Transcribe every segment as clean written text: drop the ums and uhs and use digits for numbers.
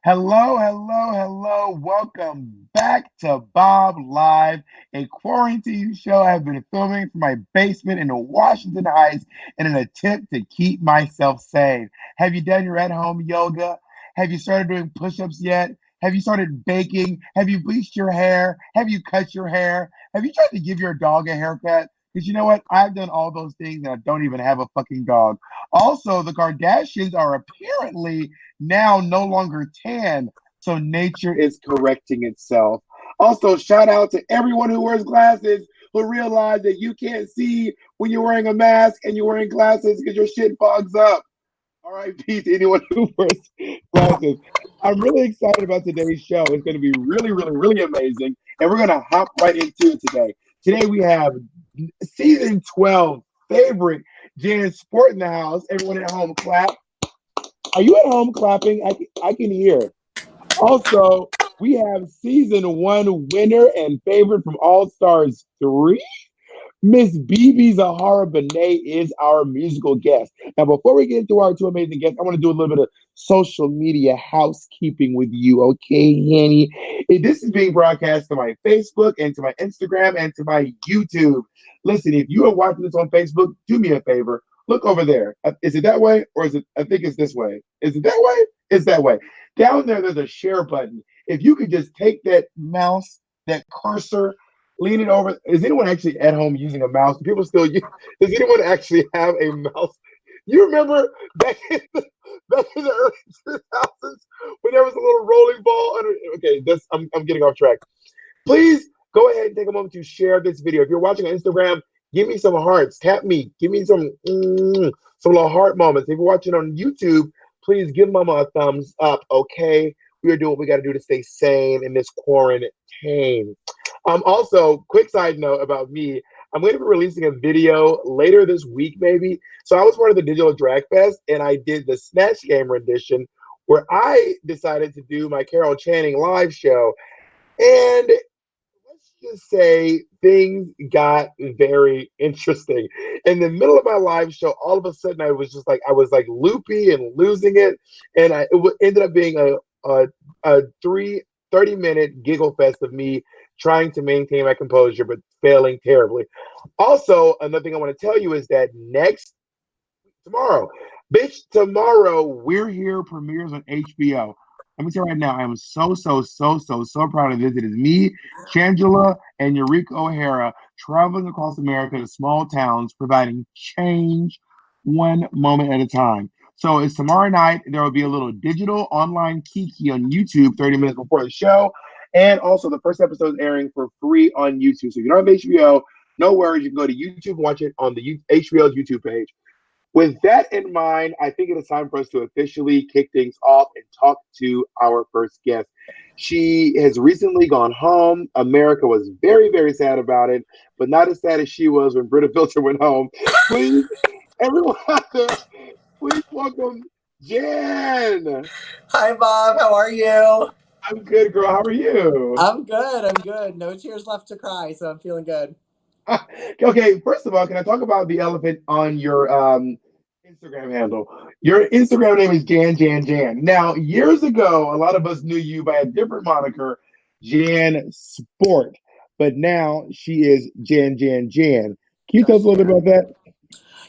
Hello, hello, hello. Welcome back to Bob Live, a quarantine show I've been filming from my basement in Washington Heights in an attempt to keep myself sane. Have you done your at-home yoga? Have you started doing push-ups yet? Have you started baking? Have you bleached your hair? Have you cut your hair? Have you tried to give your dog a haircut? Because you know what? I've done all those things and I don't even have a fucking dog. Also, the Kardashians are apparently now no longer tan. So nature is correcting itself. Also, shout out to everyone who wears glasses who realize that you can't see when you're wearing a mask and you're wearing glasses because your shit fogs up. RIP to anyone who wears glasses. I'm really excited about today's show. It's going to be really, really, really amazing. And we're going to hop right into it today. Today we have season 12 favorite Jan Sport in the house. Everyone at home clap. Are you at home clapping? I can hear. Also, we have season one winner and favorite from All Stars 3. Miss BeBe Zahara Benet is our musical guest. Now, before we get into our two amazing guests, I want to do a little bit of social media housekeeping with you, okay, Hanny? This is being broadcast to my Facebook and to my Instagram and to my YouTube. Listen, if you are watching this on Facebook, do me a favor. Look over there. Is it that way or is it? I think it's this way. Is it that way? It's that way. Down there, there's a share button. If you could just take that mouse, that cursor, lean it over. Is anyone actually at home using a mouse? Do people still use? Does anyone actually have a mouse? You remember back in the early 2000s when there was a little rolling ball under? Okay, I'm getting off track. Please go ahead and take a moment to share this video. If you're watching on Instagram, give me some hearts. Tap me. Give me some little heart moments. If you're watching on YouTube, please give Mama a thumbs up. Okay, we are doing what we got to do to stay sane in this quarantine. Also, quick side note about me, I'm going to be releasing a video later this week, maybe. So I was part of the Digital Drag Fest, and I did the Snatch Game rendition, where I decided to do my Carol Channing live show. And let's just say things got very interesting. In the middle of my live show, all of a sudden, I was like loopy and losing it. And ended up being a 30-minute giggle fest of me trying to maintain my composure, but failing terribly. Also, another thing I want to tell you is that tomorrow, bitch, tomorrow, We're Here premieres on HBO. Let me tell you right now, I am so proud of this. It is me, Shangela, and Eureka O'Hara traveling across America to small towns, providing change one moment at a time. So it's tomorrow night. There will be a little digital online kiki on YouTube 30 minutes before the show. And also, the first episode is airing for free on YouTube. So if you don't have HBO, no worries. You can go to YouTube and watch it on the HBO's YouTube page. With that in mind, I think it is time for us to officially kick things off and talk to our first guest. She has recently gone home. America was very, very sad about it, but not as sad as she was when Britta Filter went home. Please, everyone out there, please welcome Jan. Hi, Bob. How are you? I'm good, girl. How are you? I'm good. No tears left to cry, so I'm feeling good. Okay, first of all, can I talk about the elephant on your Instagram handle? Your Instagram name is Jan. Now, years ago, a lot of us knew you by a different moniker, Jan Sport, but now she is Jan. Can you tell us a little bit about that?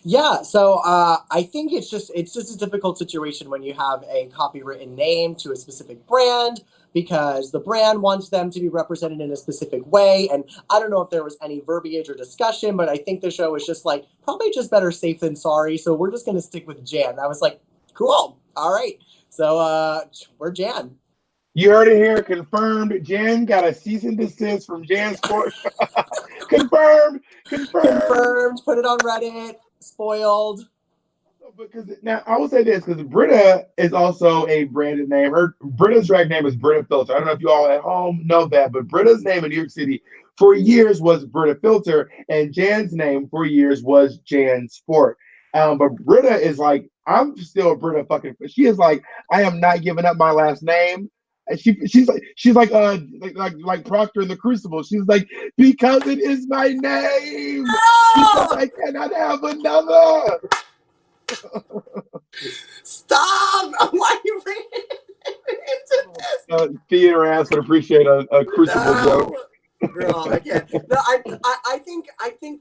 Yeah, so I think it's just a difficult situation when you have a copywritten name to a specific brand because the brand wants them to be represented in a specific way. And I don't know if there was any verbiage or discussion, but I think the show was just like, probably just better safe than sorry. So we're just going to stick with Jan. I was like, cool. All right. So we're Jan. You heard it here, confirmed. Jan got a cease and desist from Jan Sport. Confirmed. Put it on Reddit. Spoiled. Because now I will say this, because Britta is also a branded name. Britta's drag name is Britta Filter. I don't know if you all at home know that, but Britta's name in New York City for years was Britta Filter, and Jan's name for years was Jan Sport. But Britta is like, I'm still Britta fucking. She is like, I am not giving up my last name. And she's like Proctor in the Crucible. She's like, because it is my name. Because I cannot have another. Stop! Why are you reading? Theater ass would appreciate a crucible joke. No, girl, I can't. No, I think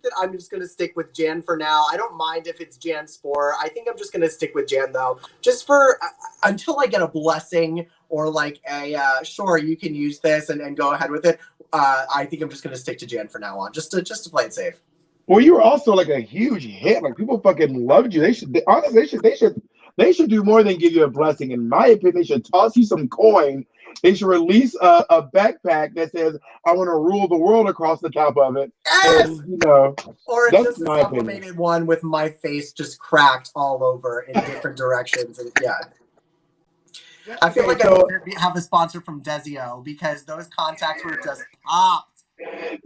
that I'm just gonna stick with Jan for now. I don't mind if it's Jan Spore. I think I'm just gonna stick with Jan though, just for until I get a blessing or like a sure you can use this and go ahead with it. I think I'm just gonna stick to Jan for now on, just to play it safe. Well, you were also like a huge hit. Like people fucking loved you. Honestly, they should do more than give you a blessing. In my opinion, they should toss you some coin. They should release a backpack that says "I want to rule the world" across the top of it, Yes, and you know, or it's that's just a my opinion. sublimated one with my face just cracked all over in different directions, and yeah. I feel Okay, like I so need to have a sponsor from Desio because those contacts were just popped.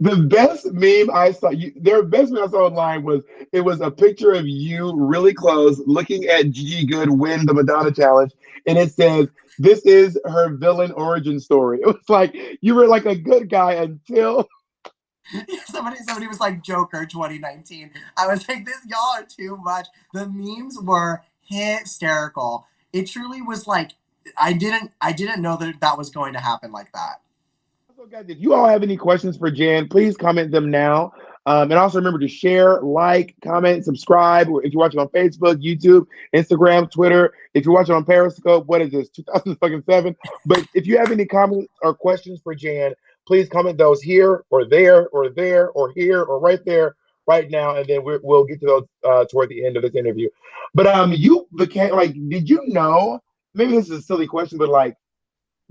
the best meme I saw, their best meme I saw online was it was a picture of you really close looking at Gigi Good win the Madonna challenge, and it says, "This is her villain origin story." It was like you were like a good guy until Somebody was like Joker 2019. I was like, this y'all are too much. The memes were hysterical. It truly was like I didn't know that that was going to happen like that. So, guys, if you all have any questions for Jan, please comment them now. And also remember to share, like, comment, subscribe. If you're watching on Facebook, YouTube, Instagram, Twitter, if you're watching on Periscope, what is this, 2007? But if you have any comments or questions for Jan, please comment those here or there or there or here or right there right now, and then we'll get to those toward the end of this interview. But you became like, did you know? Maybe this is a silly question, but like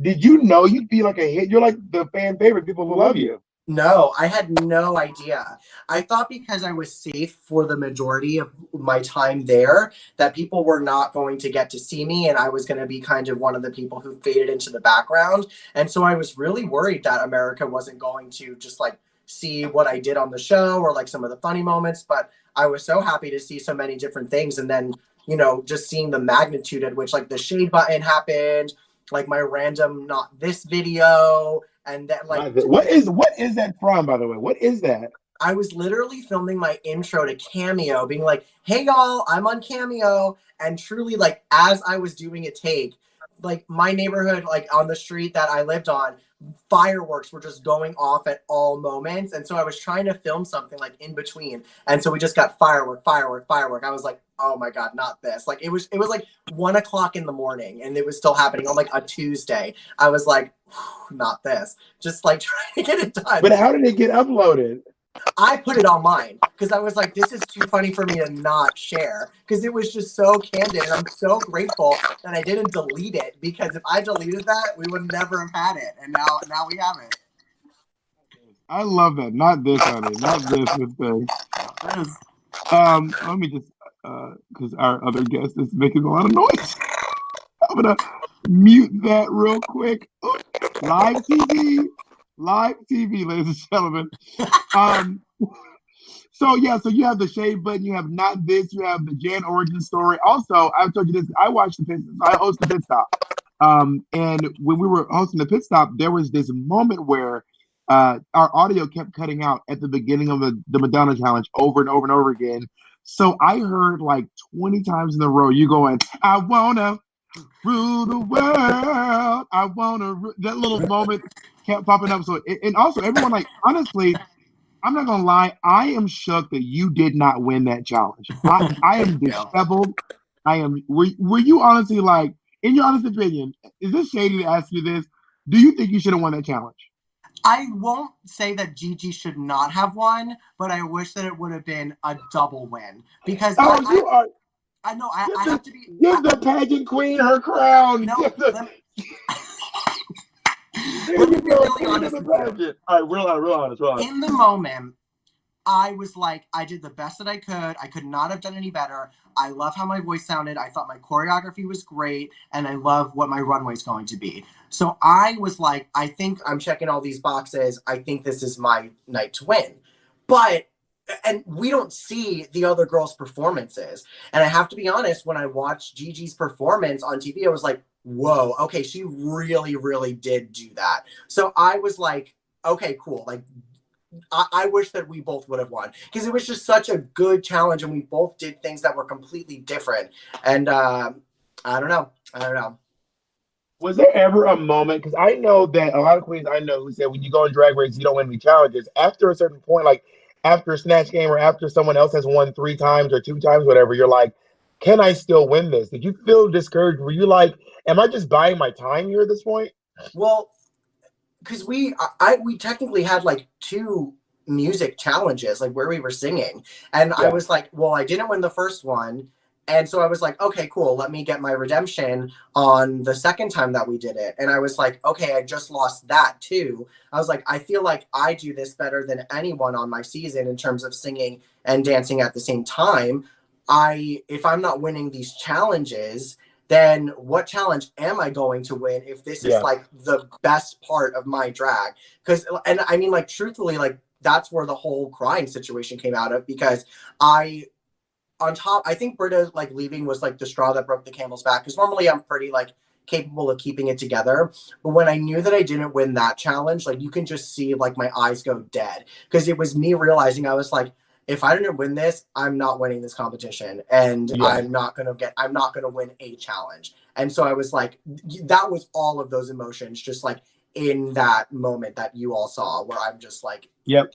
did you know you'd be like a hit? You're like the fan favorite. People love you. No, I had no idea. I thought because I was safe for the majority of my time there, that people were not going to get to see me, and I was going to be kind of one of the people who faded into the background. And so I was really worried that America wasn't going to just like see what I did on the show or like some of the funny moments. But I was so happy to see so many different things. And then, just seeing the magnitude at which like the shade button happened, like my random not this video, and then like What is that from, by the way? What is that? I was literally filming my intro to Cameo, being like, "Hey y'all, I'm on Cameo," and truly, like, as I was doing a take, like my neighborhood, like on the street that I lived on, fireworks were just going off at all moments, and so I was trying to film something like in between, and so we just got firework, firework, firework. I was like, "Oh my god, not this!" Like it was like 1 o'clock in the morning, and it was still happening on like a Tuesday. I was like, "Not this!" Just like trying to get it done. But how did it get uploaded? I put it on mine because I was like, this is too funny for me to not share because it was just so candid. And I'm so grateful that I didn't delete it because if I deleted that, we would never have had it. And now we have it. I love that. Not this, honey. Not this thing. Yes. Let me just because our other guest is making a lot of noise. I'm gonna mute that real quick. Oops. Live TV, ladies and gentlemen. Um, so yeah, so you have the shade button, you have not this, you have the Jan origin story. Also, I've told you this. I watched the pit. I host the pit stop. And when we were hosting the pit stop, there was this moment where our audio kept cutting out at the beginning of the Madonna challenge over and over and over again. So I heard like 20 times in a row you going, "I wanna rule the world. I wanna." That little moment kept popping up. So and also everyone like honestly, I'm not gonna lie, I am shook that you did not win that challenge. I am Thank you. disheveled. I am. Were you honestly like, in your honest opinion, is this shady to ask you this? Do you think you should have won that challenge? I won't say that Gigi should not have won, but I wish that it would have been a double win because Oh, you are. I know Give I the have to be. give the pageant queen her crown. No, There let me you be go, really queen of honest the with you. pageant. All right, real honest, real honest. In the moment, I was like, I did the best that I could. I could not have done any better. I love how my voice sounded. I thought my choreography was great, and I love what my runway is going to be. So I was like, I think I'm checking all these boxes. I think this is my night to win. But and we don't see the other girls' performances. And I have to be honest, when I watched Gigi's performance on TV, I was like, whoa, okay, she really, really did do that. So I was like, okay, cool. Like I wish that we both would have won because it was just such a good challenge and we both did things that were completely different. And I don't know. Was there ever a moment? Because I know that a lot of queens I know who said when you go in drag race, you don't win any challenges. After a certain point, like after a snatch game or after someone else has won three times or two times, whatever, you're like, can I still win this? Did you feel discouraged? Were you like, am I just buying my time here at this point? Well, because we technically had like two music challenges, like where we were singing, and I Yeah, was like, well, I didn't win the first one, and so I was like, okay, cool, let me get my redemption on the second time that we did it. And I was like, okay, I just lost that too. I was like, I feel like I do this better than anyone on my season in terms of singing and dancing at the same time. I If I'm not winning these challenges, then what challenge am I going to win if this is yeah, like the best part of my drag? Because, and I mean, like, truthfully, like, that's where the whole crying situation came out of, because I, on top, I think Britta like leaving was like the straw that broke the camel's back, because normally I'm pretty like capable of keeping it together. But when I knew that I didn't win that challenge, like, you can just see like my eyes go dead, because it was me realizing, I was like, if I didn't win this, I'm not winning this competition, and yeah. I'm not gonna win a challenge. And so I was like, that was all of those emotions just like in that moment that you all saw, where I'm just like, Yep.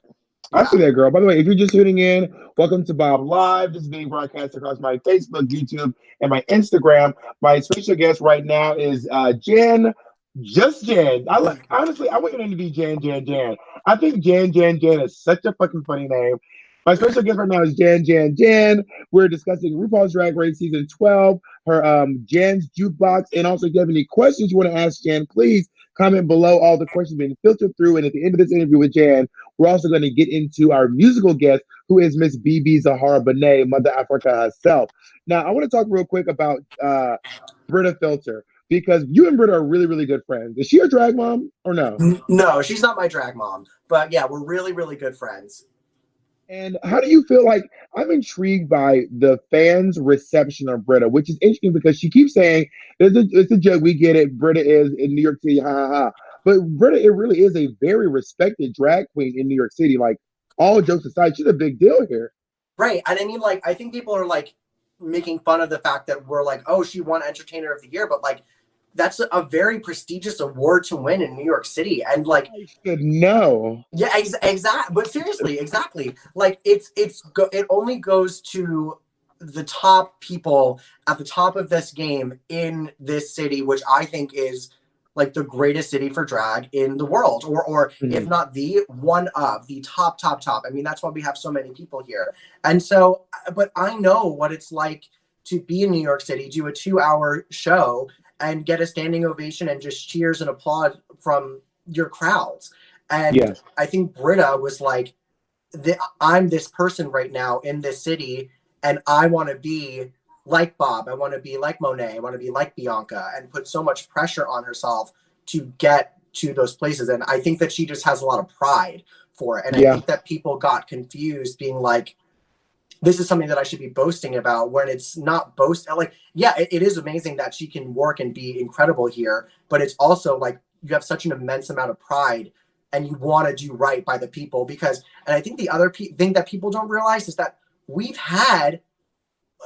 I yeah. see that, girl. By the way, if you're just tuning in, welcome to Bob Live. This is being broadcast across my Facebook, YouTube, and my Instagram. My special guest right now is Jen, just Jen. I like honestly, I want your name to be Jan. I think Jan is such a fucking funny name. My special guest right now is Jan. We're discussing RuPaul's Drag Race season 12, her Jan's jukebox, and also if you have any questions you want to ask Jan, please comment below. All the questions being filtered through, and at the end of this interview with Jan, we're also going to get into our musical guest, who is Miss BeBe Zahara Benet, Mother Africa herself. Now, I want to talk real quick about Britta Filter, because you and Britta are really, really good friends. Is she your drag mom or no? No, she's not my drag mom, but yeah, we're really, really good friends. And how do you feel? Like, I'm intrigued by the fans' reception of Britta, which is interesting because she keeps saying it's a joke. We get it. Britta is in New York City, ha ha ha. But Britta, it really is a very respected drag queen in New York City. Like, all jokes aside, she's a big deal here. Right. And I mean, like, I think people are like making fun of the fact that we're like, oh, she won Entertainer of the Year, but like, that's a very prestigious award to win in New York City. And like, I should know. yeah, exactly. But seriously, exactly. Like, it only goes to the top people at the top of this game in this city, which I think is like the greatest city for drag in the world, or if Mhm. not the one of the top. I mean, that's why we have so many people here. And so, but I know what it's like to be in New York City, do a 2 hour show, and get a standing ovation and just cheers and applaud from your crowds. And Yeah, I think Britta was like, I'm this person right now in this city, and I want to be like Bob. I want to be like Monet. I want to be like Bianca, and put so much pressure on herself to get to those places. And I think that she just has a lot of pride for it. And I yeah, think that people got confused, being like, this is something that I should be boasting about, when it's not boast. Like, yeah, it is amazing that she can work and be incredible here, but it's also like you have such an immense amount of pride, and you want to do right by the people. Because, and I think the other thing that people don't realize is that we've had,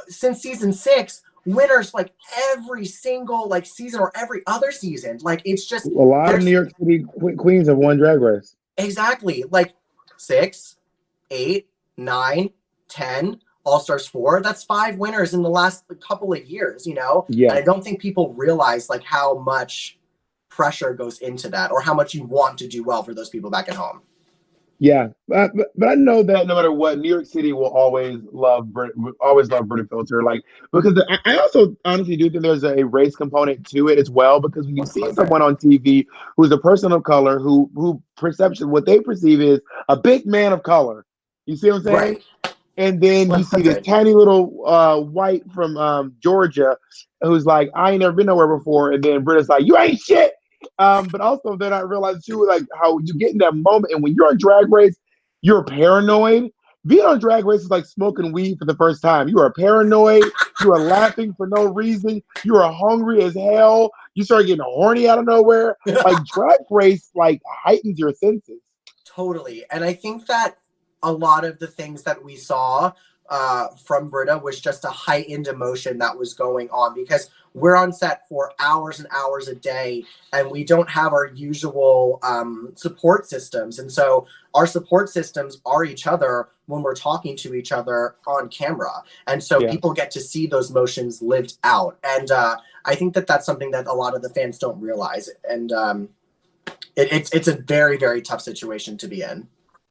since season 6, winners like every single like season or every other season. Like, it's a just, lot of New there's York City queens have won Drag Race. exactly like 6, 8, 9, 10, All Stars 4. That's 5 winners in the last couple of years, you know? And Yeah, I don't think people realize like how much pressure goes into that, or how much you want to do well for those people back at home. yeah, but I know that no matter what, New York City will always love Britta Filter. Like, because I also honestly do think there's a race component to it as well. Because when you see 100%. someone on TV who's a person of color, who perception what they perceive is a big man of color, you see what I'm saying? Right. And then you see this 100. tiny little white from Georgia who's like, I ain't never been nowhere before. And then Britta's like, you ain't shit. But also then I realized too, like how you get in that moment, and when you're on Drag Race, you're paranoid. Being on Drag Race is like smoking weed for the first time. You are paranoid. You are laughing for no reason. You are hungry as hell. You start getting horny out of nowhere. Like Drag Race, like heightens your senses. Totally. And I think that a lot of the things that we saw from Britta was just a heightened emotion that was going on, because we're on set for hours and hours a day, and we don't have our usual support systems. And so our support systems are each other when we're talking to each other on camera. And so Yeah. people get to see those motions lived out. And I think that that's something that a lot of the fans don't realize. And it's a very, very tough situation to be in.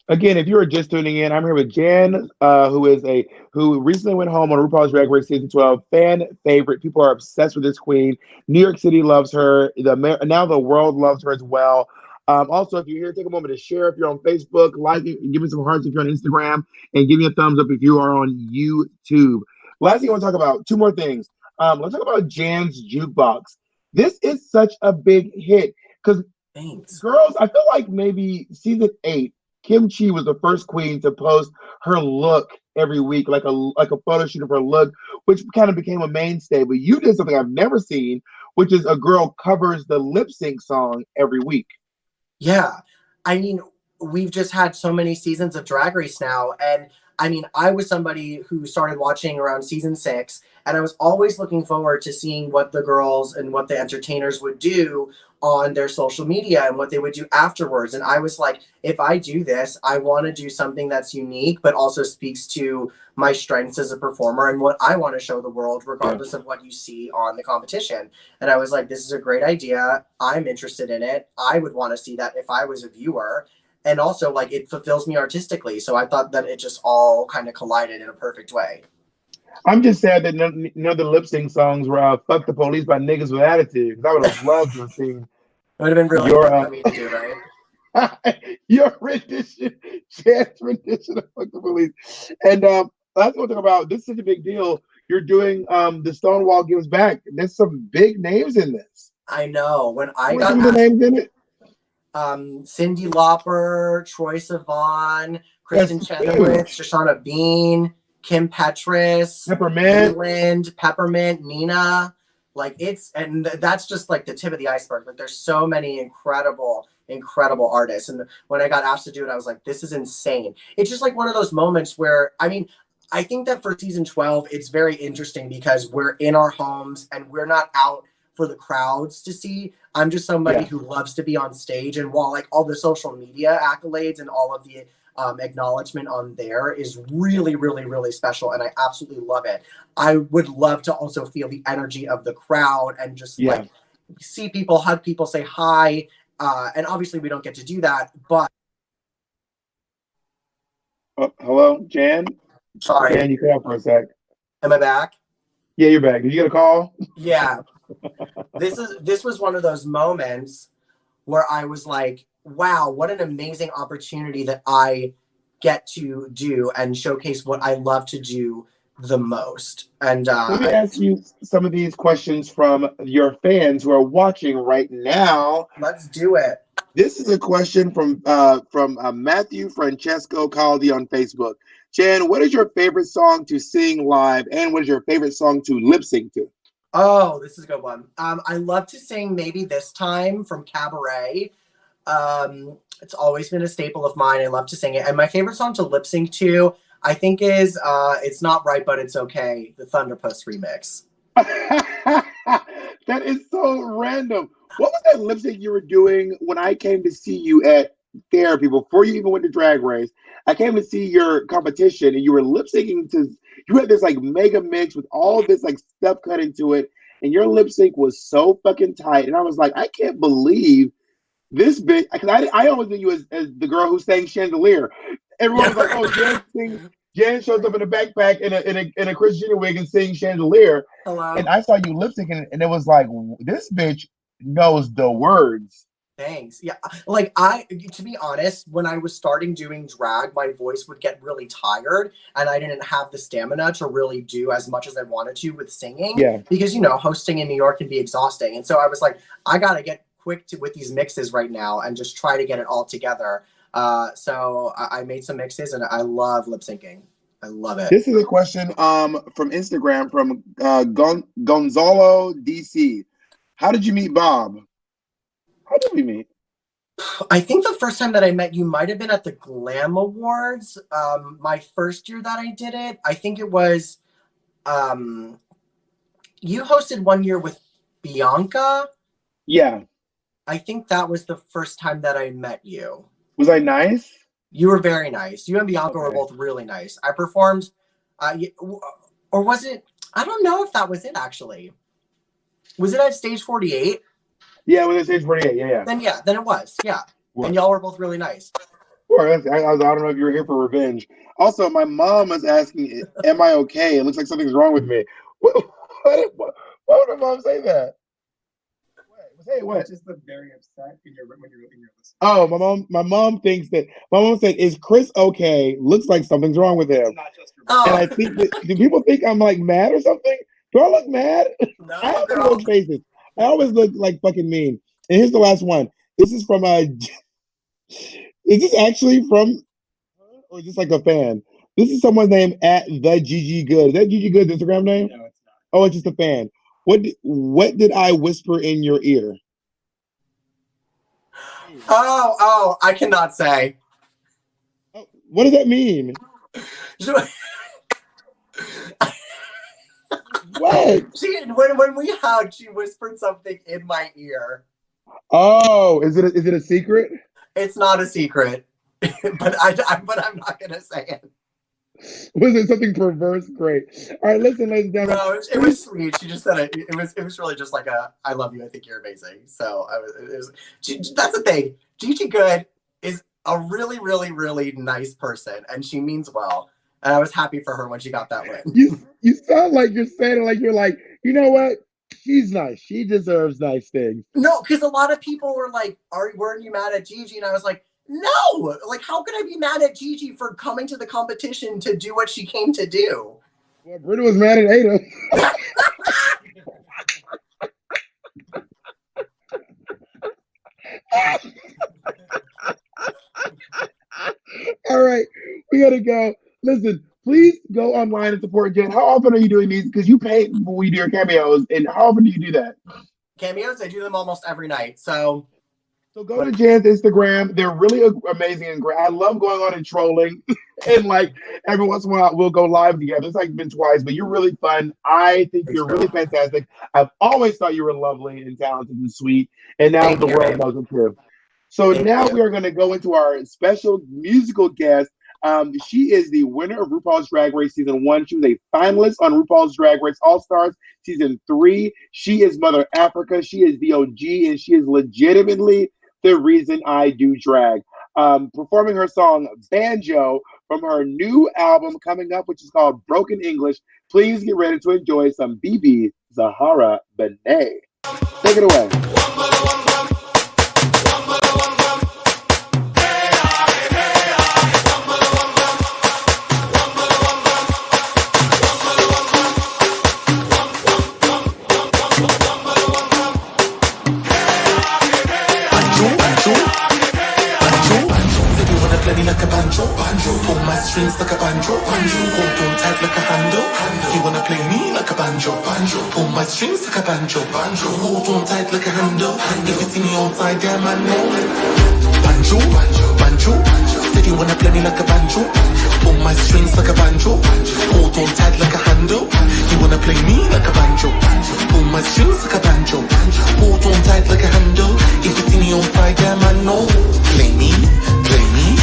Again, if you are just tuning in, I'm here with Jan, who recently went home on RuPaul's Drag Race season 12. Fan favorite. People are obsessed with this queen. New York City loves her. Now the world loves her as well. Also, if you're here, take a moment to share. If you're on Facebook, like it, give me some hearts if you're on Instagram, and give me a thumbs up if you are on YouTube. Last thing I want to talk about, two more things. Let's talk about Jan's Jukebox. This is such a big hit because Thanks. girls, I feel like maybe season 8. Kim Chi was the first queen to post her look every week, like a photo shoot of her look, which kind of became a mainstay. But you did something I've never seen, which is a girl covers the lip sync song every week. Yeah. I mean, we've just had so many seasons of Drag Race now. And I mean, I was somebody who started watching around season 6, and I was always looking forward to seeing what the girls and what the entertainers would do on their social media and what they would do afterwards. And I was like, if I do this, I want to do something that's unique, but also speaks to my strengths as a performer and what I want to show the world, regardless of what you see on the competition. And I was like, this is a great idea. I'm interested in it. I would want to see that if I was a viewer. And also, like, it fulfills me artistically. So I thought that it just all kind of collided in a perfect way. I'm just sad that none of the lip sync songs were "Fuck the Police" by niggas with attitude, because I would have loved to have seen It would have been really your fun for me to do, right? your rendition, Jan's rendition of "Fuck the Police." And that's what I'm talking about. This is such a big deal. You're doing the Stonewall Gives Back. There's some big names in this. I know. When I Who are some got of the asked, names in it? Cyndi Lauper, Troye Sivan, That's Kristen Chenoweth, huge. Shoshana Bean, Kim Petras, Peppermint. Leland, Peppermint, Nina. Like and that's just like the tip of the iceberg. Like there's so many incredible, incredible artists. And when I got asked to do it, I was like, this is insane. It's just like one of those moments where, I mean, I think that for season 12, it's very interesting because we're in our homes and we're not out for the crowds to see. I'm just somebody Yeah. who loves to be on stage. And while like all the social media accolades and all of the acknowledgement on there is really, really, really special. And I absolutely love it. I would love to also feel the energy of the crowd and just Yeah. like see people, hug people, say hi. And obviously we don't get to do that, but Hello, Jan? sorry, Jan, you cut out for a sec. am I back? Yeah, you're back. Did you get a call? Yeah. This was one of those moments where I was like, wow, what an amazing opportunity that I get to do and showcase what I love to do the most. And Let me ask you some of these questions from your fans who are watching right now. let's do it. This is a question from Matthew Francesco Caldi on Facebook. Jan, what is your favorite song to sing live, and what is your favorite song to lip sync to? Oh, this is a good one. I love to sing Maybe This Time from Cabaret. It's always been a staple of mine. I love to sing it. And my favorite song to lip sync to, I think, is It's Not Right, But It's Okay, the Thunderpuss remix. That is so random. What was that lip sync you were doing when I came to see you at therapy before you even went to Drag Race? I came to see your competition, and you were lip syncing to. You had this like mega mix with all this like stuff cut into it, and your lip sync was so fucking tight. And I was like, I can't believe this bitch. Because I always knew you as the girl who sang Chandelier. Everyone was like, oh, Jan shows up in a backpack in a Christian wig and sings Chandelier. Hello. And I saw you lip syncing, and it was like, this bitch knows the words. Thanks. Yeah. Like to be honest, when I was starting doing drag, my voice would get really tired and I didn't have the stamina to really do as much as I wanted to with singing Yeah. because, you know, hosting in New York can be exhausting. And so I was like, I got to get quick with these mixes right now and just try to get it all together. So I made some mixes and I love lip syncing. I love it. This is a question from Instagram from Gonzalo DC. How did you meet Bob? How did we meet? I think the first time that I met you might have been at the Glam Awards. My first year that I did it, I think it was, You hosted one year with Bianca. Yeah. I think that was the first time that I met you. Was I nice? You were very nice. You and Bianca were both really nice. I performed, or was it? I don't know if that was it actually. Was it at Stage 48? Yeah, it was at Stage 48. Yeah. Then it was. Yeah. What? And y'all were both really nice. Sure. I don't know if you were here for revenge. Also, my mom was asking, "Am I okay? It looks like something's wrong with me." Why would my mom say that? What? Just look very upset when you're listening. Oh, my mom thinks that my mom said, "Is Chris okay? Looks like something's wrong with him." It's not just your mom. And I think do people think I'm like mad or something? Do I look mad? No, I always look faces. I always look like fucking mean. And here's the last one. This is from is this actually from, or is this like a fan? This is someone's name at the Gigi Good. Is that Gigi Good's Instagram name? No, it's not. Oh, it's just a fan. What did I whisper in your ear? Oh, I cannot say. What does that mean? What? When we hugged, she whispered something in my ear. Oh, is it a secret? It's not a secret, but I'm not gonna say it. Was it something perverse? Great. All right, listen, ladies and gentlemen. No, it was sweet. She just said it. It was really just like I love you. I think you're amazing. So that's the thing. Gigi Good is a really, really, really nice person, and she means well. And I was happy for her when she got that win. You sound like you're saying it like you're like, you know what? She's nice. She deserves nice things. No, because a lot of people were like, weren't you mad at Gigi? And I was like, no. Like, how could I be mad at Gigi for coming to the competition to do what she came to do? Well, Britta was mad at Ada. All right, we gotta go. Listen, please go online and support Jen. How often are you doing these? Because you pay when we do your cameos, and how often do you do that? Cameos, I do them almost every night. So go to Jen's Instagram. They're really amazing and great. I love going on and trolling, and like every once in a while we'll go live together. It's like been twice, but you're really fun. I think you're really fantastic. I've always thought you were lovely and talented and sweet, and now the world knows it too. So now we are going to go into our special musical guest. She is the winner of RuPaul's Drag Race Season 1. She was a finalist on RuPaul's Drag Race All-Stars Season 3. She is Mother Africa. She is the OG, and she is legitimately the reason I do drag. Performing her song Banjo from her new album coming up, which is called Broken English. Please get ready to enjoy some BeBe Zahara Benet. Take it away. Like a banjo, pull my strings like a banjo, hold on tight like a handle. You wanna play me like a banjo, pull my strings like a banjo, hold on tight like a handle. If you see me on side, yeah, man, no. Banjo, said you wanna play me like a banjo, pull my strings like a banjo, hold on tight like a handle. You wanna play me like a banjo, pull my strings like a banjo, hold on tight like a handle. If you see me on side, yeah, man, no. Play me.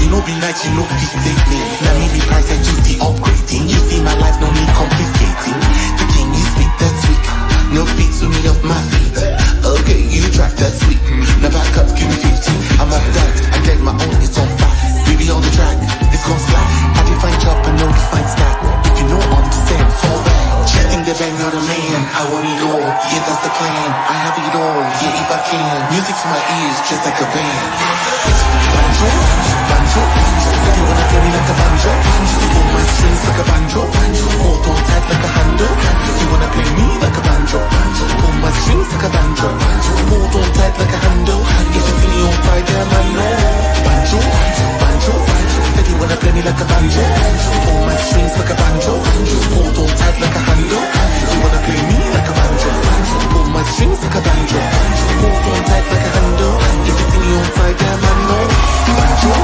You know be nice, you know be take me. Now me be price and you the upgrading. You see my life, no need complicating. The king you speak that sweet. No beats with me off my feet. Okay, you track that sweet. Now back up, give me 15. I'm up that, I get my own, it's on fire. Baby on the track, it's gon' slide. I define chop and no define stack. If you know I'm the same, fall back. Chasing the bang out of man, I want it all. Yeah, that's the plan. I have it all, yeah, if I can. Music to my ears, just like a band. Banjo, said you wanna play me like a banjo, pull my strings like a banjo, hold on tight like a handle. You wanna play me like a banjo, pull my strings like a banjo, hold on tight like a handle. If you see me on fire, yeah, man, no. Banjo, said you wanna play me like a banjo, pull my strings like a banjo, hold on tight like a handle. You wanna play me like a banjo, pull my strings like a banjo, hold on tight like a handle. If you see me on fire, yeah, man, no. Banjo.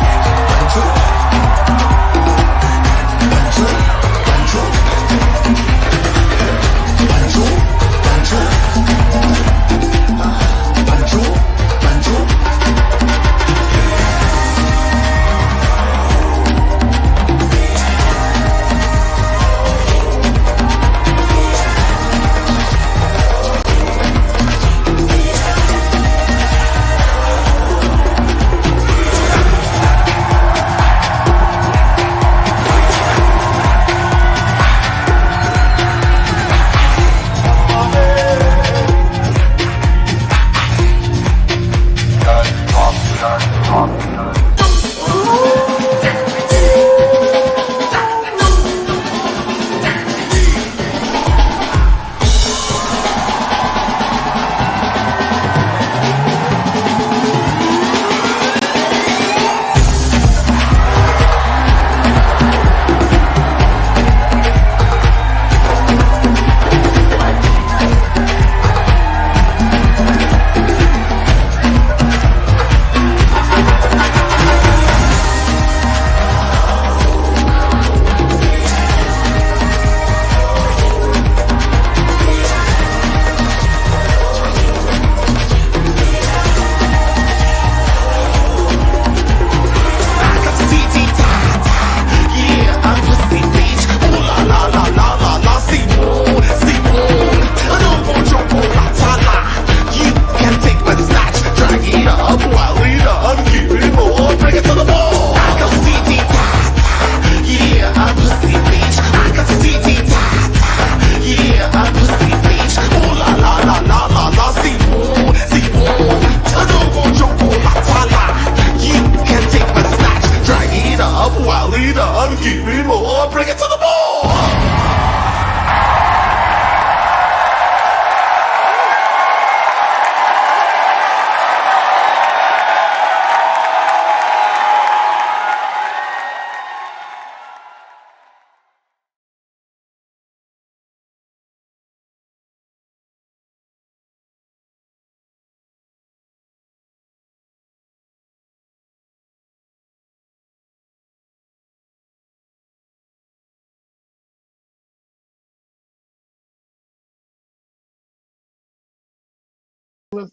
bring it to the ball.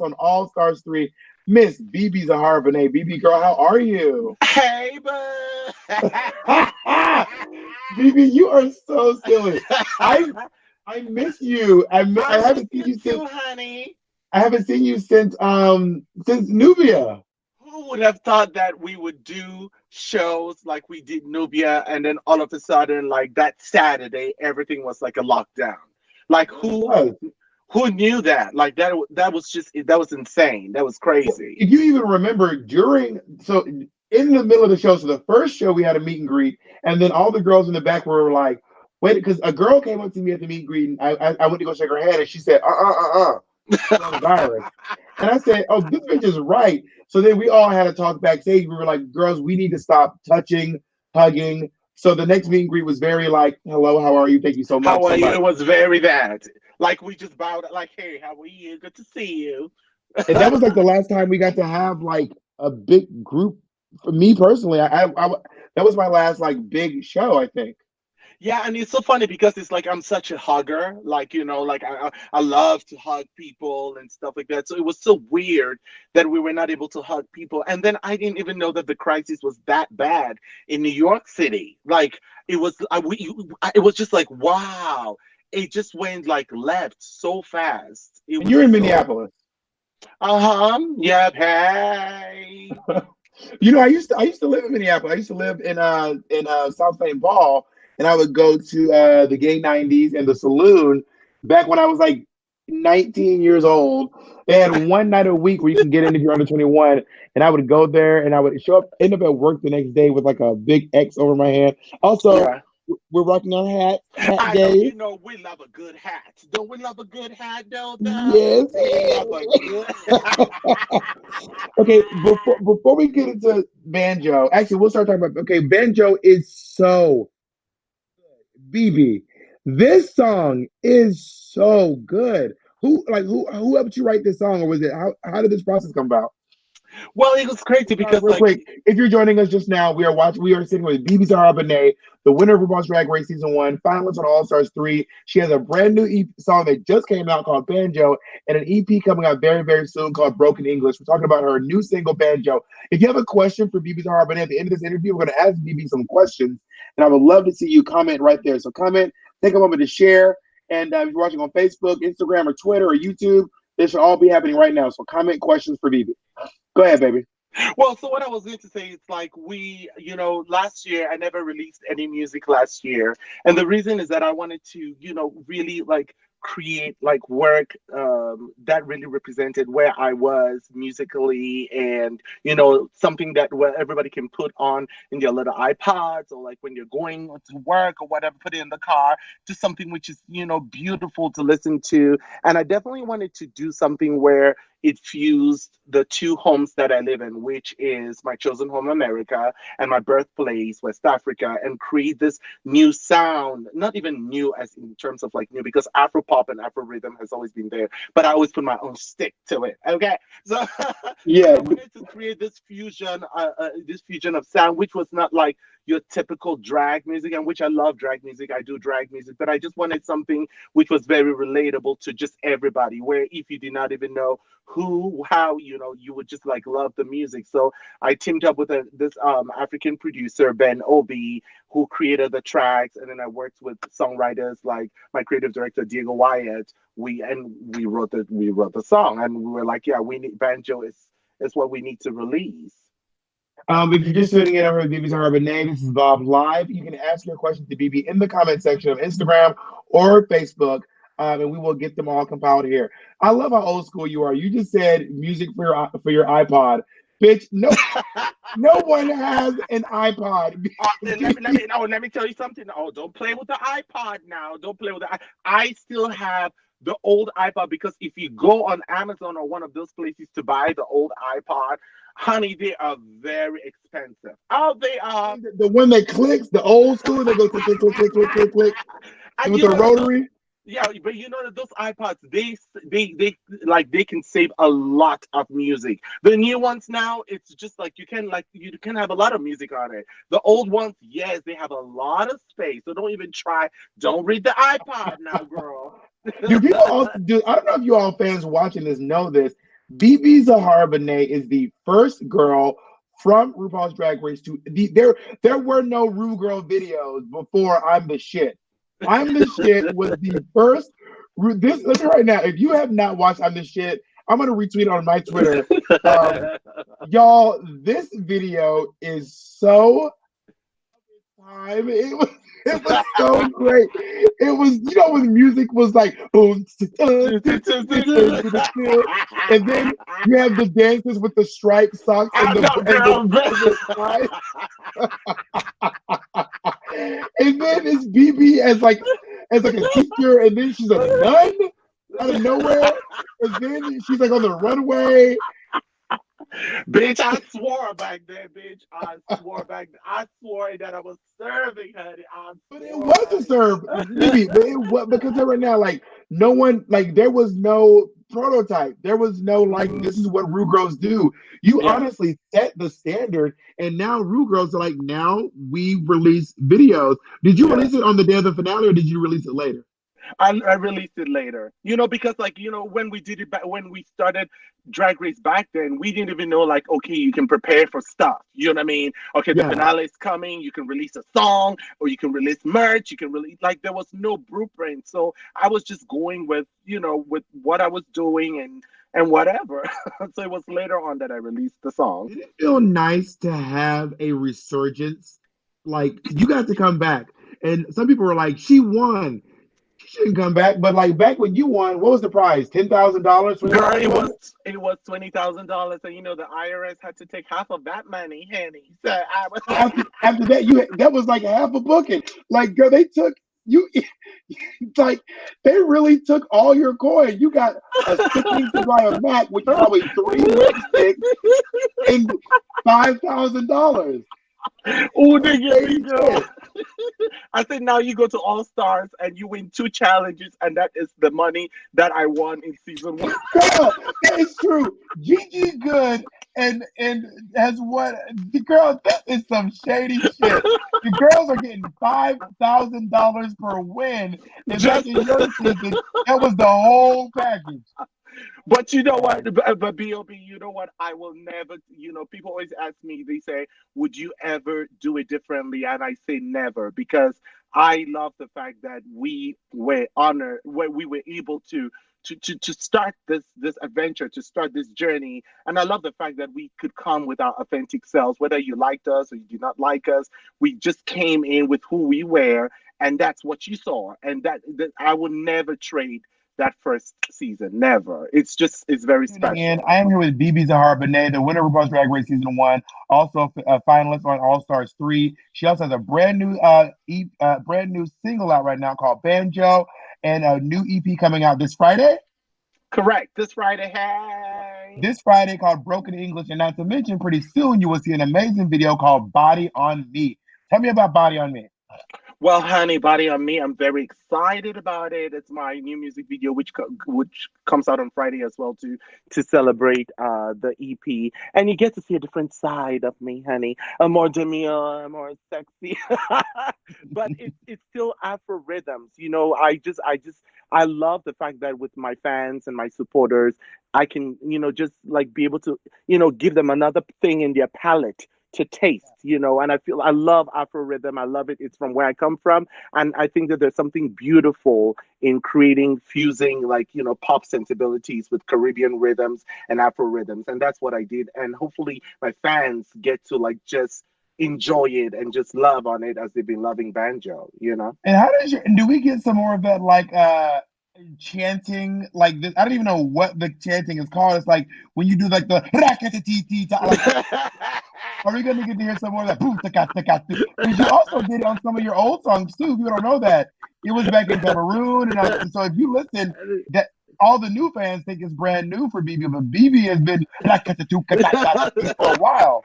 On All Stars 3, Miss BeBe Zahara Benet. BeBe girl, how are you? Hey, bud. BeBe, you are so silly. I I miss you. I I miss haven't seen you you since too, honey. I haven't seen you since Nubia. Who would have thought that we would do shows like we did Nubia, and then all of a sudden, like that Saturday, everything was like a lockdown. Like It really was. who knew that? Like that was just that was insane. That was crazy. If you even remember in the middle of the show, so the first show we had a meet and greet, and then all the girls in the back were like, wait, because a girl came up to me at the meet and greet, and I went to go shake her hand, and she said, coronavirus. And I said, oh, this bitch is right. So then we all had a talk backstage. We were like, girls, we need to stop touching, hugging. So the next meet and greet was very like, hello, how are you? Thank you so much, How are so you? much. It was very that. Like we just bowed like, hey, how are you? Good to see you. And that was like the last time we got to have like a big group. For me personally, that was my last like big show, I think. Yeah, and it's so funny because it's like I'm such a hugger. Like, like I love to hug people and stuff like that. So it was so weird that we were not able to hug people. And then I didn't even know that the crisis was that bad in New York City. Like it was just like, wow. It just went like left so fast. It And was you're in so, Minneapolis. uh-huh. Yep, hey. I used to live in Minneapolis. I used to live in South St. Paul, and I would go to the Gay 90s and the saloon back when I was like 19 years old. They had one night a week where you can get in if you're under 21, and I would go there and I would end up at work the next day with like a big X over my hand. Also, Yeah. we're rocking our hats, hat I know, days. we love a good hat. Don't we love a good hat, though? Yes. We love a good. Okay, before we get into Banjo, actually, we'll start talking about. Okay, Banjo is so BB. This song is so good. Who helped you write this song, or was it how did this process come about? Well, it was crazy Guys, because, real like, quick, if you're joining us just now, we are sitting with BeBe Zahara Benet, the winner of RuPaul's Drag Race Season 1, finalist on All Stars 3. She has a brand new song that just came out called Banjo, and an EP coming out very, very soon called Broken English. We're talking about her new single, Banjo. If you have a question for BeBe Zahara Benet at the end of this interview, we're going to ask BeBe some questions, and I would love to see you comment right there. So comment, take a moment to share, and if you're watching on Facebook, Instagram, or Twitter, or YouTube, this should all be happening right now. So comment questions for BeBe. Go ahead, baby. well, so what I was going to say is like last year I never released any music last year, and the reason is that I wanted to, really like create like work that really represented where I was musically, and something that where everybody can put on in their little iPods, or like when you're going to work or whatever, put it in the car, just something which is beautiful to listen to. And I definitely wanted to do something where it fused the two homes that I live in, which is my chosen home, America, and my birthplace, West Africa, and create this new sound. Not even new as in terms of like new, because Afro pop and Afro rhythm has always been there, but I always put my own stick to it. Okay, so so Yeah, I wanted to create this fusion of sound, which was not like your typical drag music, and which I love drag music. I do drag music, but I just wanted something which was very relatable to just everybody. Where if you did not even know how you would just like love the music. So I teamed up with this African producer, Ben Obi, who created the tracks, and then I worked with songwriters like my creative director Diego Wyatt. We wrote the song, and we were like, yeah, we need Banjo is what we need to release. if you're just tuning in over at BeBe Zahara Benet, this is Bob Live. You can ask your question to BB in the comment section of Instagram or Facebook, and we will get them all compiled here. I love how old school you are. You just said music for your iPod. bitch. No, no one has an iPod. Let me tell you something. Oh, don't play with the iPod now. Don't play with I still have the old iPod because if you go on Amazon or one of those places to buy the old iPod, honey, they are very expensive. Oh, they are. The one that clicks, the old school, that goes click, click, click, click, click, click, click, And with you the know that those, rotary. yeah, but you know that those iPods, they like they can save a lot of music. The new ones now, it's just like you can have a lot of music on it. The old ones, yes, they have a lot of space. So don't even try. Don't read the iPod now, girl. Do people also do? I don't know if you all fans watching this know this. BeBe Zahara Benet is the first girl from RuPaul's Drag Race to there were no Ru Girl videos before I'm the shit. I'm the shit was the first. This listen right now. If you have not watched I'm the shit, I'm gonna retweet it on my Twitter. Um, y'all, this video is so time. It was so great. It was, when music was like boom, and then you have the dancers with the striped socks I know, girl. and and then it's BB as like a teacher, and then she's a nun out of nowhere, and then she's like on the runway. Bitch, I swore back then, bitch. I swore back then. I swore that I was serving, honey. I But it swore, was a honey. serve, maybe. But it was because right now, like no one, like there was no prototype. There was no like Mhm. this is what Rue girls do. You Yeah. honestly set the standard, and now Rue girls are like now we release videos. Did you Yeah. release it on the day of the finale, or did you release it later? I released it later. Because when we did it back when we started Drag Race back then, we didn't even know like, okay, you can prepare for stuff. You know what I mean? Okay, the Yeah. finale is coming, you can release a song or you can release merch, you can release like there was no blueprint. So I was just going with what I was doing and whatever. So it was later on that I released the song. Did it feel nice to have a resurgence? Like you got to come back, and some people were like, "She won. She shouldn't come back." But like back when you won, what was the prize? $10,000, twenty Girl, thousand dollars. it was $20,000, and the IRS had to take half of that money, honey. So I was After that, that was like half a booking. Like, girl, they took you. Like, they really took all your coin. You got a sticking to buy a Mac, which is probably three lipsticks and $5,000. oh, they get me, Crazy girl. shit. I said now you go to All Stars and you win two challenges, and that is the money that I won in season one. Girl, that is true. Gigi Good and has what the girl, that is some shady shit. The girls are getting $5,000 per win, and back Just in your season, that was the whole package. But you know what? But BOB, you know what? I will never, people always ask me, they say, would you ever do it differently? And I say never, because I love the fact that we were honored, where we were able to start this adventure, to start this journey. And I love the fact that we could come with our authentic selves, whether you liked us or you did not like us. We just came in with who we were, and that's what you saw. And that I would never trade that first season. Never. It's very Tuning in. special. I am here with BeBe Zahara Benet, the winner of RuPaul's Drag Race Season 1, also a finalist on All Stars 3. She also has a brand new single out right now called Banjo, and a new EP coming out this Friday. Correct. This Friday, hey. This Friday called Broken English, and not to mention, pretty soon you will see an amazing video called Body on Me. Tell me about Body on Me. Well, honey, Body on Me, I'm very excited about it. It's my new music video, which comes out on Friday as well to celebrate the EP, and you get to see a different side of me, honey. A more demure, more sexy, but it's still Afro rhythms. I love the fact that with my fans and my supporters, I can just like be able to give them another thing in their palette to taste, and I love Afro rhythm. I love it. It's from where I come from. And I think that there's something beautiful in fusing like, pop sensibilities with Caribbean rhythms and Afro rhythms. And that's what I did. And hopefully my fans get to like just enjoy it and just love on it as they've been loving Banjo. And how do we get some more of that, like chanting like this. I don't even know what the chanting is called. It's like when you do like the rakatati, like, are we gonna get to hear some more of that? Because you also did it on some of your old songs too. People don't know that it was back in Cameroon, and so if you listen, that all the new fans think it's brand new for BeBe, but BeBe has been for a while.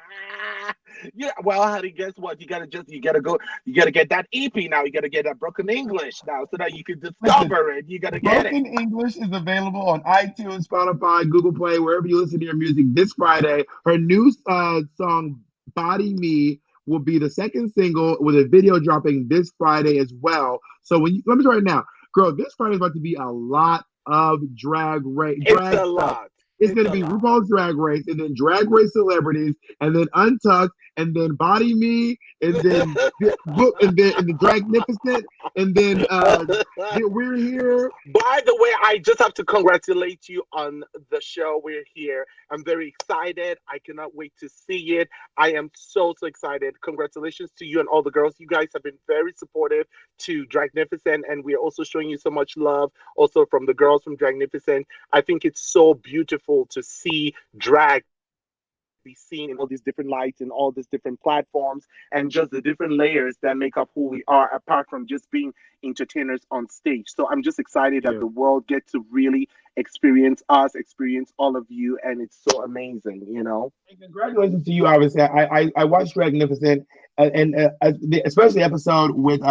Yeah, well, honey, guess what? You gotta go. You gotta get that EP now. You gotta get that broken English now, so that you can Listen, discover it. You gotta get it. Broken English is available on iTunes, Spotify, Google Play, wherever you listen to your music this Friday. Her new song, Body Me, will be the second single with a video dropping this Friday as well. So let me tell you right now, girl, this Friday is about to be a lot of It's drag a stuff. lot. It's It's going to a be lot. RuPaul's Drag Race, and then Drag Race Celebrities, and then Untucked, and then Body Me, and then and the Dragnificent, and then We're Here. By the way, I just have to congratulate you on the show. We're here. I'm very excited. I cannot wait to see it. I am so excited. Congratulations to you and all the girls. You guys have been very supportive to Dragnificent, and we are also showing you so much love also from the girls from Dragnificent. I think it's so beautiful to see drag be seen in all these different lights and all these different platforms and just the different layers that make up who we are apart from just being entertainers on stage. So I'm just excited that Yeah. the world gets to really experience us, experience all of you, and it's so amazing, you know. And congratulations to you. Obviously, I watched Dragnificent, especially the episode with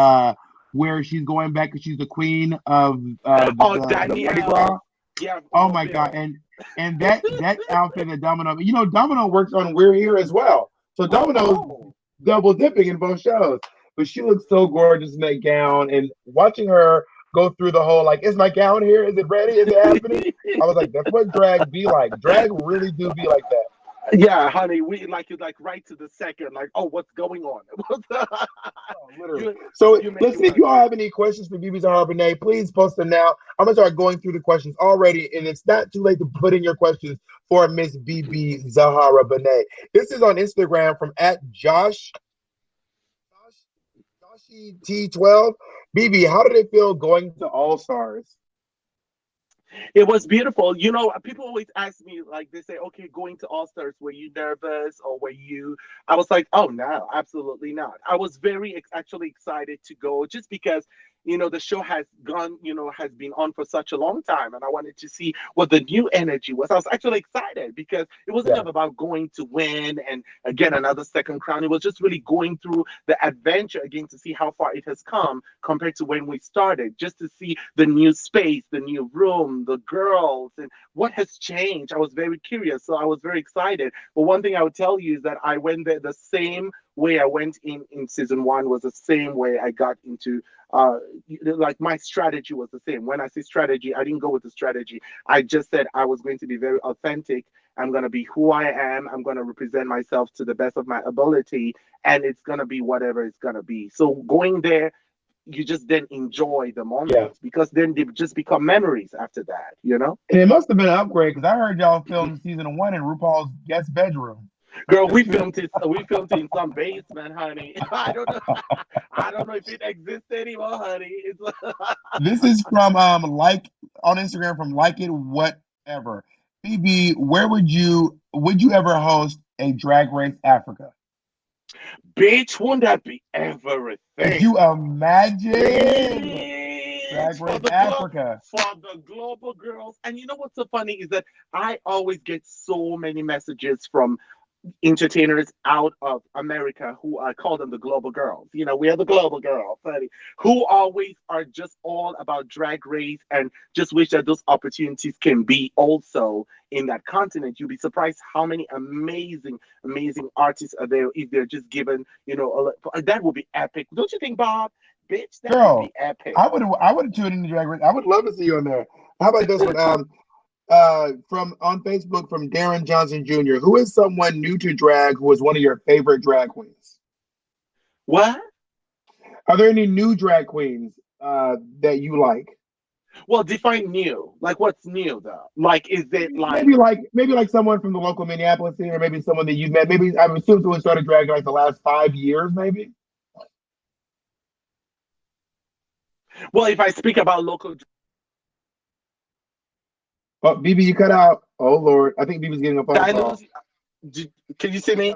where she's going back because she's the queen of Oh, the Mardi Gras. Danielle, yeah, Oh my God. Mobile. And that outfit that Domino, Domino works on We're Here as well. So Domino's Oh, double dipping in both shows. But she looks so gorgeous in that gown, and watching her go through the whole like, is my gown here? Is it ready? Is it happening? I was like, that's what drag be like. Drag really do be like that. yeah, honey, we like it like right to the second, like, oh, what's going on? Oh, literally. you So you make it listen, if work. you all have any questions for BeBe Zahara Benet, please post them now. I'm gonna start going through the questions already, and it's not too late to put in your questions for Miss BeBe Zahara Benet. This is on Instagram from at Joshy T12. BeBe, how did it feel going to All Stars? It was beautiful. You know, people always ask me, like, they say, okay, going to All Stars, were you nervous or were you? I was like, oh, no, absolutely not. I was very actually excited to go just because, the show has gone, has been on for such a long time. And I wanted to see what the new energy was. I was actually excited because it wasn't Yeah. about going to win and again another second crown. It was just really going through the adventure again to see how far it has come compared to when we started, just to see the new space, the new room, the girls, and what has changed. I was very curious, so I was very excited. But one thing I would tell you is that I went there the same way I went in season one was the same way I got into like my strategy was the same. When I say strategy, I didn't go with the strategy. I just said I was going to be very authentic. I'm going to be who I am. I'm going to represent myself to the best of my ability, and it's going to be whatever it's going to be. So going there, you just then enjoy the Yeah. moments because then they just become memories after that, you know? And it must have been an upgrade because I heard y'all film season one in RuPaul's guest bedroom. Girl, we filmed it in some basement, honey. I don't know. I don't know if it exists anymore, honey. It's This is from like on Instagram from like it whatever. BeBe, where would you ever host a Drag Race Africa? bitch, won't that be Could everything? you imagine Bitch, Drag Race Africa? for the global girls. And you know what's so funny is that I always get so many messages from entertainers out of America who I call them the global girls. We are the global girls, honey, who always are just all about drag race and just wish that those opportunities can be also in that continent. You'll be surprised how many amazing, amazing artists are there if they're just given, that would be epic. Don't you think, Bob? Bitch, that would Girl, be epic. I would tune into Drag Race. I would love to see you on there. How about this one? From on Facebook from Darren Johnson Jr. Who is someone new to drag who is one of your favorite drag queens? What? Are there any new drag queens that you like? Well, define new. Like, what's new though? Like, is it like? Maybe like someone from the local Minneapolis scene, or maybe someone that you've met. Maybe I would assume someone started dragging like the last 5 years, maybe. Well, if I speak about local Oh, BB, you cut out. Oh Lord, I think BB's getting a Did phone I call. lose? Can you see me?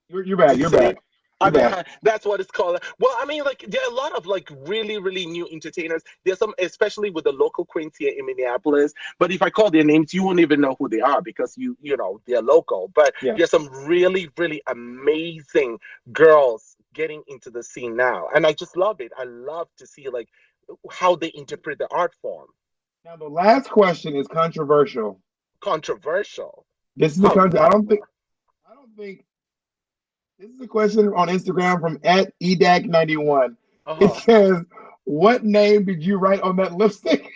You're back. Did you You're see me? back. I You're mean, back. that's what it's called. Well, I mean, like there are a lot of like really, really new entertainers. There's some, especially with the local queens here in Minneapolis. But if I call their names, you won't even know who they are because you know they're local. But Yeah. there's some really, really amazing girls getting into the scene now, and I just love it. I love to see like how they interpret the art form. Now the last question is controversial. Controversial, This is a country. however. I don't think this is a question on Instagram from at edac91. It Uh-huh. says, "What name did you write on that lipstick?"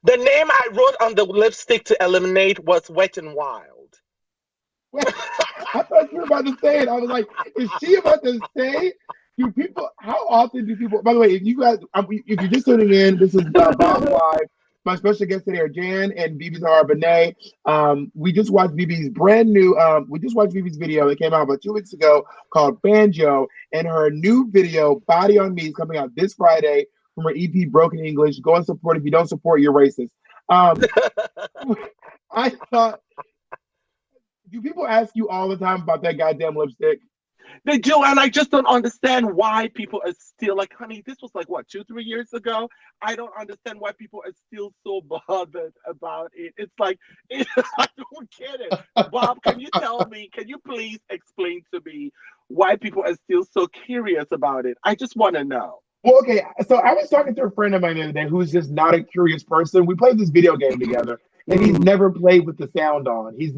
The name I wrote on the lipstick to eliminate was Wet and Wild. I thought you were about to say it. I was like, is she about to say? Do people? How often do people? By the way, if you guys, if you're just tuning in, this is Bob Live. My special guests today are Jan and BeBe Zahara Benet. We just watched BeBe's brand new. We just watched BeBe's video that came out about 2 weeks ago called Banjo, and her new video "Body on Me" is coming out this Friday from her EP Broken English. Go and support. If you don't support, you're racist. Um, I thought, do people ask you all the time about that goddamn lipstick? They do, and I just don't understand why people are still like, honey, this was like what, 2, 3 years ago. I don't understand why people are still so bothered about it. It's like I don't get it. Bob, can you tell me? Can you please explain to me why people are still so curious about it? I just want to know. Well, okay. So I was talking to a friend of mine the other day who's just not a curious person. We played this video game together, and he's Mm. never played with the sound on. He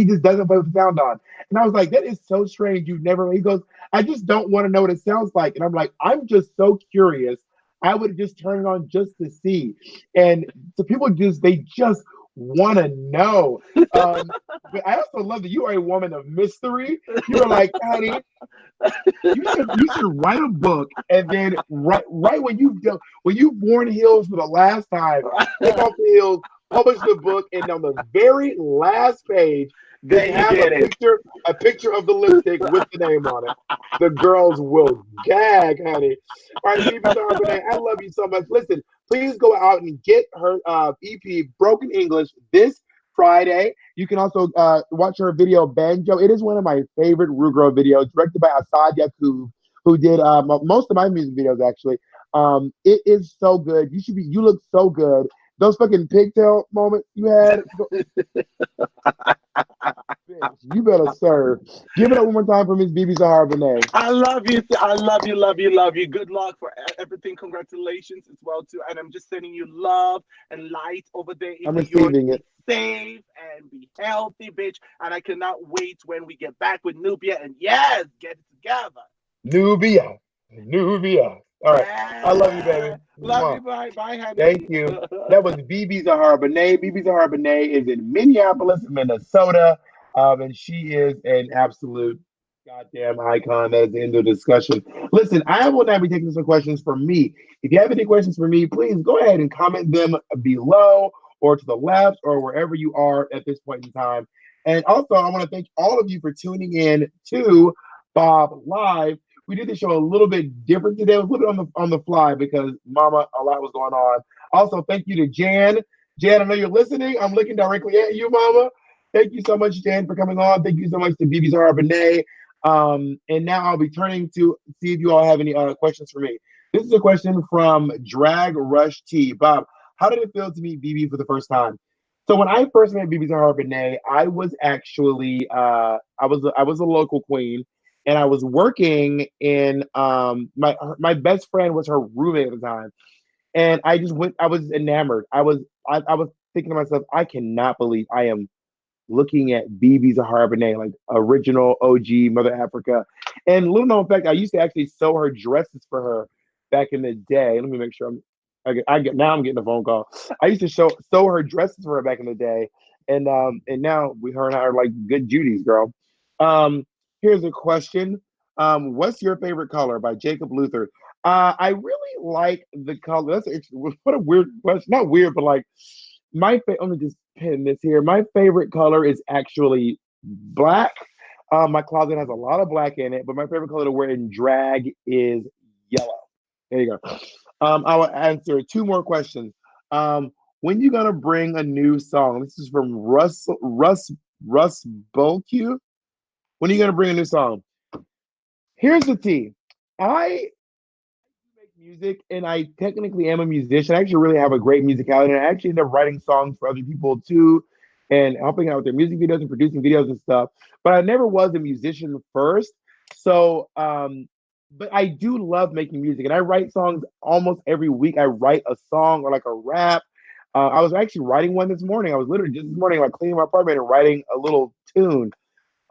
just doesn't play with the sound on. And I was like, that is so strange. You've never. He goes, I just don't want to know what it sounds like. And I'm like, I'm just so curious. I would just turn it on just to see. And so people just they just want to know. Um, but I also love that you are a woman of mystery. You are like, honey, you should write a book and then right when you've worn heels for the last time, take off the heels, publish the book, and on the very last page, just There you have get it. a picture of the lipstick with the name on it. The girls will gag, honey. All right, BeBe Zahara Benet, I love you so much. Listen, please go out and get her EP Broken English this Friday. You can also watch her video Banjo. It is one of my favorite Ru Girl videos, directed by Asad Yakub, who did most of my music videos actually. It is so good. You look so good. Those fucking pigtail moments you had, bitch, you better serve. Give it up one more time for Miss BeBe Zahara Benet. I love you. I love you, love you, love you. Good luck for everything. Congratulations as well too. And I'm just sending you love and light over there in I'm New York. receiving Be it. safe and be healthy, bitch. And I cannot wait when we get back with Nubia and yes, get it together. Nubia. Nubia. All right. I love you, baby. Yeah. Love you. Mwah. Bye. Bye, Thank honey. you. That was BeBe Zahara Benet. BeBe Zahara Benet is in Minneapolis, Minnesota, and she is an absolute goddamn icon. That is the end of the discussion. Listen, I will now be taking some questions from me. If you have any questions for me, please go ahead and comment them below or to the left or wherever you are at this point in time. And also, I want to thank all of you for tuning in to Bob Live. We did the show a little bit different today. It was a little bit on the fly because Mama, a lot was going on. Also, thank you to Jan. Jan, I know you're listening. I'm looking directly at you, Mama. Thank you so much, Jan, for coming on. Thank you so much to BeBe Zahara Benet. And now I'll be turning to see if you all have any questions for me. This is a question from Drag Rush T. Bob, how did it feel to meet BeBe for the first time? So when I first met BeBe Zahara Benet, I was actually I was a local queen, and I was working in my best friend was her roommate at the time, and I just went. I was enamored. I was thinking to myself, I cannot believe I am looking at BeBe Zahara Benet, like original OG Mother Africa. And little known fact, I used to actually sew her dresses for her back in the day. Let me make sure I get now I'm getting a phone call. I used to sew her dresses for her back in the day, and now we her and I are like good Judy's girl. Um, Here's a question. What's your favorite color by Jacob Luther? I really like the color. What a weird question. Not weird, but like let me just pin this here. My favorite color is actually black. My closet has a lot of black in it, but my favorite color to wear in drag is yellow. There you go. I will answer two more questions. Um, when you gonna bring a new song? This is from Russ Bulq. When are you gonna bring a new song? Here's the tea. I make music and I technically am a musician. I actually really have a great musicality and I actually end up writing songs for other people too and helping out with their music videos and producing videos and stuff. But I never was a musician first. So but I do love making music and I write songs almost every week. I write a song or like a rap. I was actually writing one this morning. I was literally just this morning like cleaning my apartment and writing a little tune.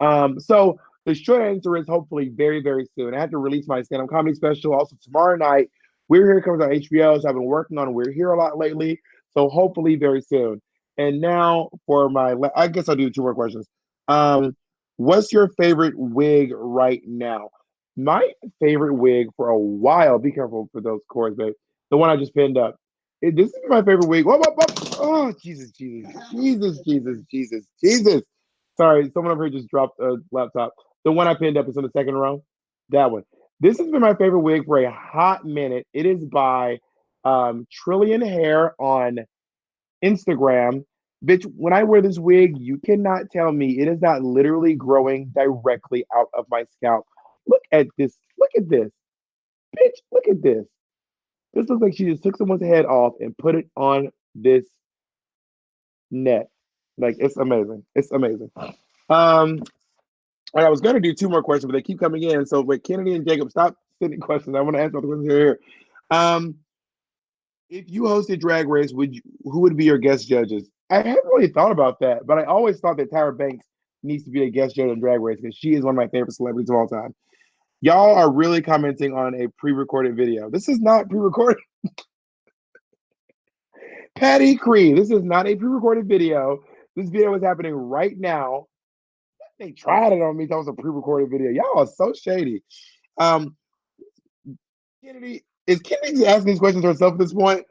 So the short answer is hopefully very, very soon. I have to release my stand-up comedy special also tomorrow night. We're Here comes on HBO, so I've been working on We're Here a lot lately. So hopefully very soon. And now for I guess I'll do two more questions. Um, what's your favorite wig right now? My favorite wig for a while. Be careful for those cords, babe. The one I just pinned up. This is my favorite wig. Whoa, whoa, whoa. Oh, Jesus, Jesus, Jesus, Jesus, Jesus, Jesus. Sorry, someone over here just dropped a laptop. The one I pinned up is in the second row. That one. This has been my favorite wig for a hot minute. It is by Trillion Hair on Instagram. Bitch, when I wear this wig, you cannot tell me it is not literally growing directly out of my scalp. Look at this. Look at this. Bitch, look at this. This looks like she just took someone's head off and put it on this net. Like, it's amazing. It's amazing. Um, and I was gonna do two more questions, but they keep coming in. So wait, Kennedy and Jacob, stop sending questions. I want to answer all the questions here. Um, if you hosted Drag Race, who would be your guest judges? I haven't really thought about that, but I always thought that Tyra Banks needs to be a guest judge on Drag Race because she is one of my favorite celebrities of all time. Y'all are really commenting on a pre-recorded video. This is not pre-recorded. Patty Cree, this is not a pre-recorded video. This video is happening right now. They tried it on me. That was a pre-recorded video. Y'all are so shady. Um, Kennedy asking these questions herself at this point?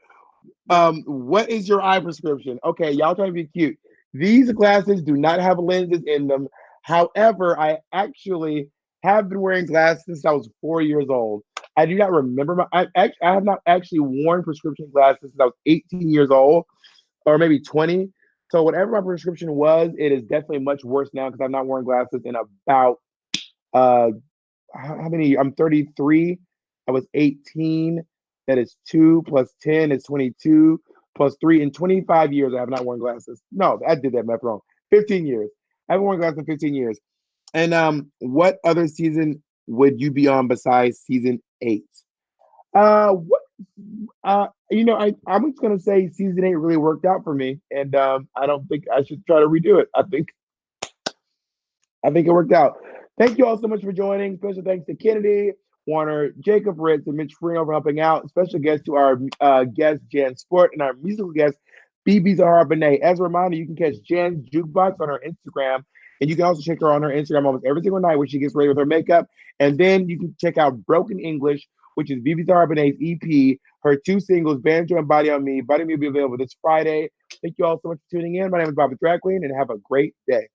What is your eye prescription? Okay, y'all trying to be cute. These glasses do not have lenses in them. However, I actually have been wearing glasses since I was 4 years old. I do not remember I have not actually worn prescription glasses since I was 18 years old, or maybe 20. So whatever my prescription was, it is definitely much worse now because I'm not wearing glasses in about uh how many? I'm 33. I was 18. That is 2 plus 10 is 22 plus 3 in 25 years. I have not worn glasses. No, I did that math wrong. 15 years. I haven't worn glasses in 15 years. And what other season would you be on besides season 8? What I'm just gonna say season 8 really worked out for me, and I don't think I should try to redo it. I think it worked out. Thank you all so much for joining. Special thanks to Kennedy, Warner, Jacob Ritz, and Mitch Freno for helping out. Special guest to our guest, Jan Sport, and our musical guest, BeBe Zahara Benet. As a reminder, you can catch Jan's Jukebox on her Instagram, and you can also check her on her Instagram almost every single night when she gets ready with her makeup. And then you can check out Broken English, which is BeBe Zahara Benet's EP, her 2 singles, Banjo and Body on Me. Body on Me will be available this Friday. Thank you all so much for tuning in. My name is Bobby Drag Queen, and have a great day.